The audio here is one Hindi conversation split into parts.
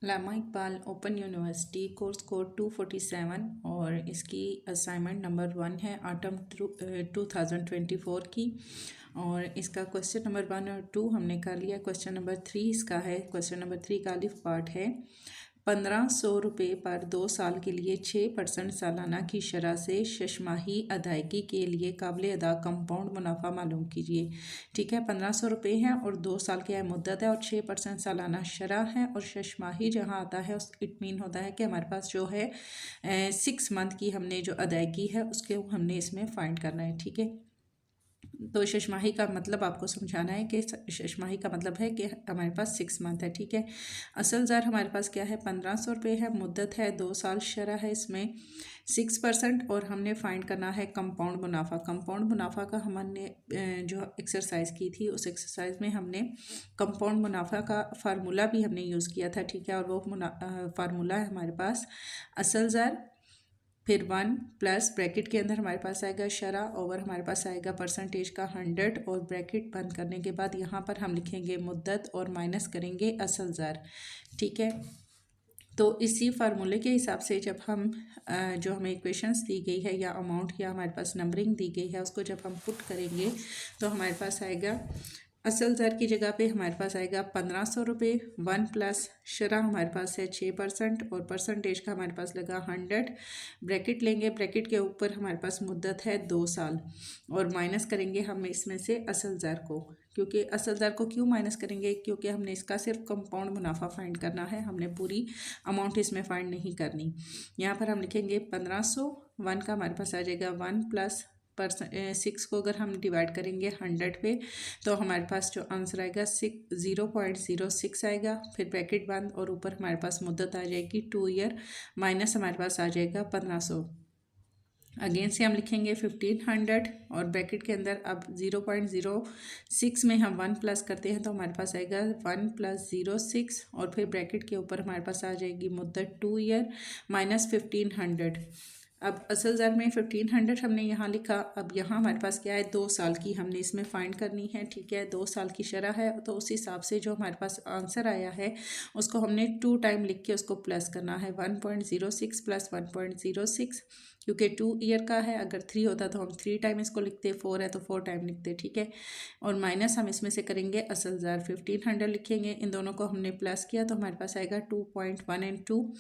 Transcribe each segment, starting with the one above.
Lama Iqbal open university course code 247 और इसकी असाइनमेंट नंबर 1 है ऑटम 2024 की। और इसका क्वेश्चन नंबर 1 और 2 हमने कर लिया। क्वेश्चन नंबर 3 इसका है। क्वेश्चन नंबर 3 का अलिफ पार्ट है। 1500 रुपये पर 2 साल के लिए 6% सालाना की शरह से शशमाही अदायगी के लिए काबिल अदा कंपाउंड मुनाफा मालूम कीजिए। ठीक है, 1500 रुपये हैं और 2 साल की मुद्दत है और 6% सालाना शरह है। और शशमाही जहाँ आता है उस इट मीन होता है कि हमारे पास जो है 6 मंथ की हमने जो अदायगी है उसके हमने इसमें फाइंड करना है। ठीक है, तो शशमाही का मतलब आपको समझाना है कि शशमाही का मतलब है कि हमारे पास 6 मंथ है। ठीक है, असल ज़र हमारे पास क्या है 1500 रुपये है, मुद्दत है 2 साल, शरह है इसमें 6% और हमने फाइंड करना है कंपाउंड मुनाफा। कंपाउंड मुनाफा का हमने जो एक्सरसाइज की थी उस एक्सरसाइज में हमने कंपाउंड मुनाफा का फार्मूला भी हमने यूज़ किया था। ठीक है, और वो फार्मूला है हमारे पास असल ज़र, फिर 1 प्लस ब्रैकेट के अंदर हमारे पास आएगा शरह ओवर हमारे पास आएगा परसेंटेज का 100 और ब्रैकेट बंद करने के बाद यहाँ पर हम लिखेंगे मुद्दत और माइनस करेंगे असल ज़र। ठीक है, तो इसी फार्मूले के हिसाब से जब हम जो हमें इक्वेशंस दी गई है या अमाउंट या हमारे पास नंबरिंग दी गई है उसको जब हम पुट करेंगे तो हमारे पास आएगा असल ज़र की जगह पे हमारे पास आएगा 1500 रुपये, 1 प्लस शरह हमारे पास है 6% और परसेंटेज का हमारे पास लगा 100, ब्रैकेट लेंगे, ब्रैकेट के ऊपर हमारे पास मुद्दत है 2 साल और माइनस करेंगे हम इसमें से असल ज़र को। क्योंकि असल ज़र को क्यों माइनस करेंगे, क्योंकि हमने इसका सिर्फ कंपाउंड मुनाफा फाइंड करना है, हमने पूरी अमाउंट इसमें फाइंड नहीं करनी। यहाँ पर हम लिखेंगे 1500, 1 का हमारे पास आ जाएगा 1 प्लस 6 को अगर हम डिवाइड करेंगे 100 पे तो हमारे पास जो आंसर आएगा 0.06 आएगा। फिर ब्रैकेट बंद और ऊपर हमारे पास मुद्दत आ जाएगी 2 ईयर माइनस हमारे पास आ जाएगा 1500। अगेन से हम लिखेंगे 1500 और ब्रैकेट के अंदर अब 0.06 में हम 1 प्लस करते हैं तो हमारे पास आएगा 1 प्लस 06 और फिर ब्रैकेट के ऊपर हमारे पास आ जाएगी मुद्दत 2 ईयर माइनस 1500। अब असल ज़र में 1500 हमने यहाँ लिखा। अब यहाँ हमारे पास क्या है 2 साल की हमने इसमें फाइंड करनी है। ठीक है, 2 साल की शरह है तो उस हिसाब से जो हमारे पास आंसर आया है उसको हमने 2 टाइम लिख के उसको प्लस करना है। 1.06 प्लस 1.06 क्योंकि 2 ईयर का है, अगर 3 होता तो हम 3 टाइम इसको लिखते, 4 है तो 4 टाइम लिखते। ठीक है, और माइनस हम इसमें से करेंगे असल ज़र, 1500 लिखेंगे, इन दोनों को हमने प्लस किया तो हमारे पास आएगा 2.1 and 2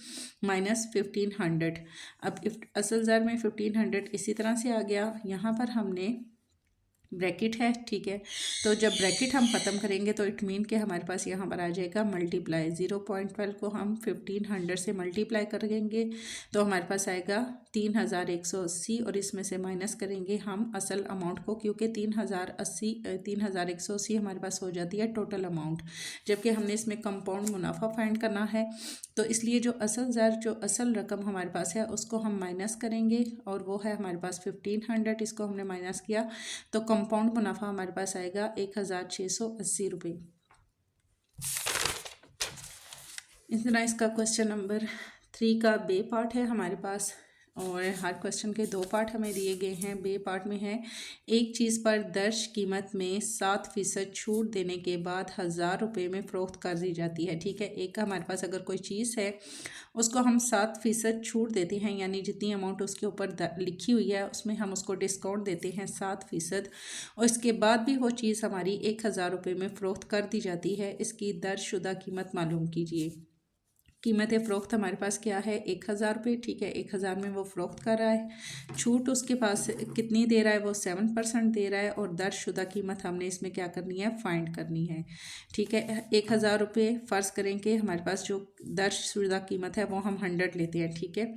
माइनस 1500। अब असल ज़र में 1500 इसी तरह से आ गया। यहाँ पर हमने ब्रैकेट है। ठीक है, तो जब ब्रैकेट हम ख़त्म करेंगे तो इट मीन के हमारे पास यहाँ पर आ जाएगा मल्टीप्लाई। 0.12 को हम 1500 से मल्टीप्लाई करेंगे तो हमारे पास आएगा 3180 और इसमें से माइनस करेंगे हम असल अमाउंट को, क्योंकि 3180 हमारे पास हो जाती है टोटल अमाउंट, जबकि हमने इसमें कंपाउंड मुनाफा फाइंड करना है। तो इसलिए जो असल ज़र जो असल रकम हमारे पास है उसको हम माइनस करेंगे और वो है हमारे पास 1500, इसको हमने माइनस किया तो कंपाउंड मुनाफा हमारे पास आएगा 1680 रुपये। इस तरह इसका क्वेश्चन नंबर 3 का बे पार्ट है हमारे पास और हर क्वेश्चन के 2 पार्ट हमें दिए गए हैं। बे पार्ट में है एक चीज़ पर दर्ज कीमत में 7% छूट देने के बाद 1000 रुपये में फ़रोख्त कर दी जाती है। ठीक है, एक हमारे पास अगर कोई चीज़ है उसको हम 7% छूट देते हैं, यानी जितनी अमाउंट उसके ऊपर लिखी हुई है उसमें हम उसको डिस्काउंट देते हैं 7% और इसके बाद भी वो चीज़ हमारी 1000 रुपये में फ़रोख्त कर दी जाती है। इसकी दर्जशुदा कीमत मालूम कीजिए। कीमत फ़रोख्त हमारे पास क्या है 1000 रुपये। ठीक है, 1000 में वो फ़रोख्त कर रहा है, छूट उसके पास कितनी दे रहा है, वो 7% दे रहा है और दर्जशुदा कीमत हमने इसमें क्या करनी है फाइंड करनी है। ठीक है, 1000 रुपये फ़र्ज़ करें कि हमारे पास जो दर्जशुदा कीमत है वो हम 100 लेते हैं। ठीक है,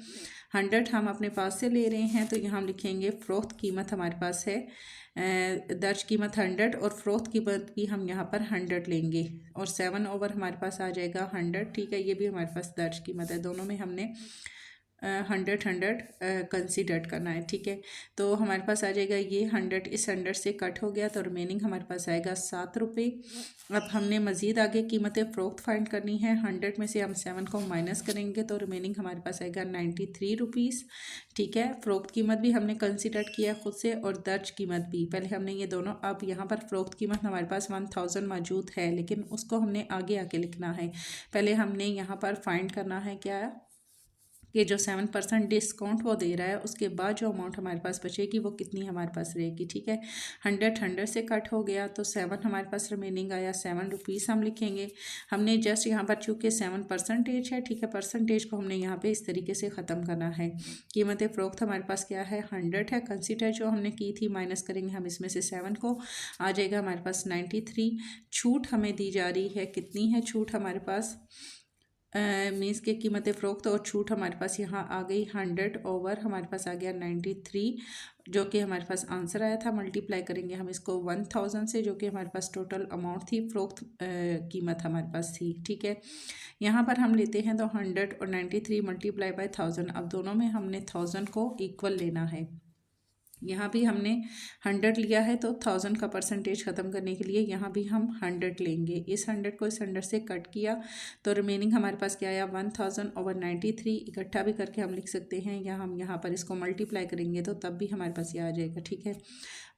100 हम अपने पास से ले रहे हैं तो यहाँ हम लिखेंगे फ़रोख्त कीमत हमारे पास है दर्ज कीमत 100 और फ़रोख्त कीमत भी हम यहाँ पर 100 लेंगे और 7 ओवर हमारे पास आ जाएगा 100। ठीक है, ये भी हमारे पास दर्ज कीमत है, दोनों में हमने 100 100 कंसिडर करना है, ठीक है। तो हमारे पास आ जाएगा ये 100 इस 100 से कट हो गया, तो रिमेनिंग हमारे पास आएगा 7 रुपये। अब हमने मज़ीद आगे कीमतें फ़रोख्त फाइंड करनी है। 100 में से हम 7 को माइनस करेंगे तो रिमेनिंग हमारे पास आएगा 93 रुपीज़, ठीक है। फ़रोख्त कीमत भी हमने कंसिडर किया खुद से और दर्ज कीमत भी, पहले हमने ये दोनों। अब यहाँ पर फ़रोख्त कीमत हमारे पास 1000 मौजूद है, लेकिन उसको हमने आगे आके लिखना है। पहले हमने यहाँ पर फाइंड करना है क्या कि जो 7% डिस्काउंट वो दे रहा है, उसके बाद जो अमाउंट हमारे पास बचेगी वो कितनी हमारे पास रहेगी, ठीक है। 100 से कट हो गया तो 7 हमारे पास रिमेनिंग आया, 7 रुपीज़ हम लिखेंगे। हमने जस्ट यहाँ पर चूँकि 7% है, ठीक है, परसेंटेज को हमने यहाँ पे इस तरीके से ख़त्म करना है। कीमत फ़रोख्त हमारे पास क्या है, 100 है। कंसीडर जो हमने की थी माइनस करेंगे हम इसमें से 7 को, आ जाएगा हमारे पास 93। छूट हमें दी जा रही है, कितनी है छूट हमारे पास, मीन्स के कीमत फ़रोख्त और छूट हमारे पास यहाँ आ गई 100 ओवर हमारे पास आ गया 93, जो कि हमारे पास आंसर आया था। मल्टीप्लाई करेंगे हम इसको 1000 से, जो कि हमारे पास टोटल अमाउंट थी, फ़रोख्त कीमत हमारे पास थी, ठीक है। यहाँ पर हम लेते हैं तो 100 और 93 मल्टीप्लाई बाय 1000। अब दोनों में हमने 1000 को इक्वल लेना है। यहाँ भी हमने 100 लिया है तो 1000 का परसेंटेज ख़त्म करने के लिए यहाँ भी हम 100 लेंगे। इस 100 को इस 100 से कट किया तो रिमेनिंग हमारे पास क्या आया, 1000 ओवर 93। इकट्ठा भी करके हम लिख सकते हैं, या हम यहाँ पर इसको मल्टीप्लाई करेंगे तो तब भी हमारे पास ये आ जाएगा, ठीक है।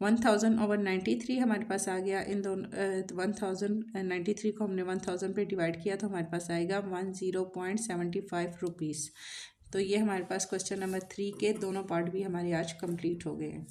1000 ओवर 93 हमारे पास आ गया। इन दोनों 1093 को हमने 1000 पे डिवाइड किया तो हमारे पास आएगा 10.75 रुपीज़। तो ये हमारे पास क्वेश्चन नंबर 3 के दोनों पार्ट भी हमारे आज कंप्लीट हो गए हैं।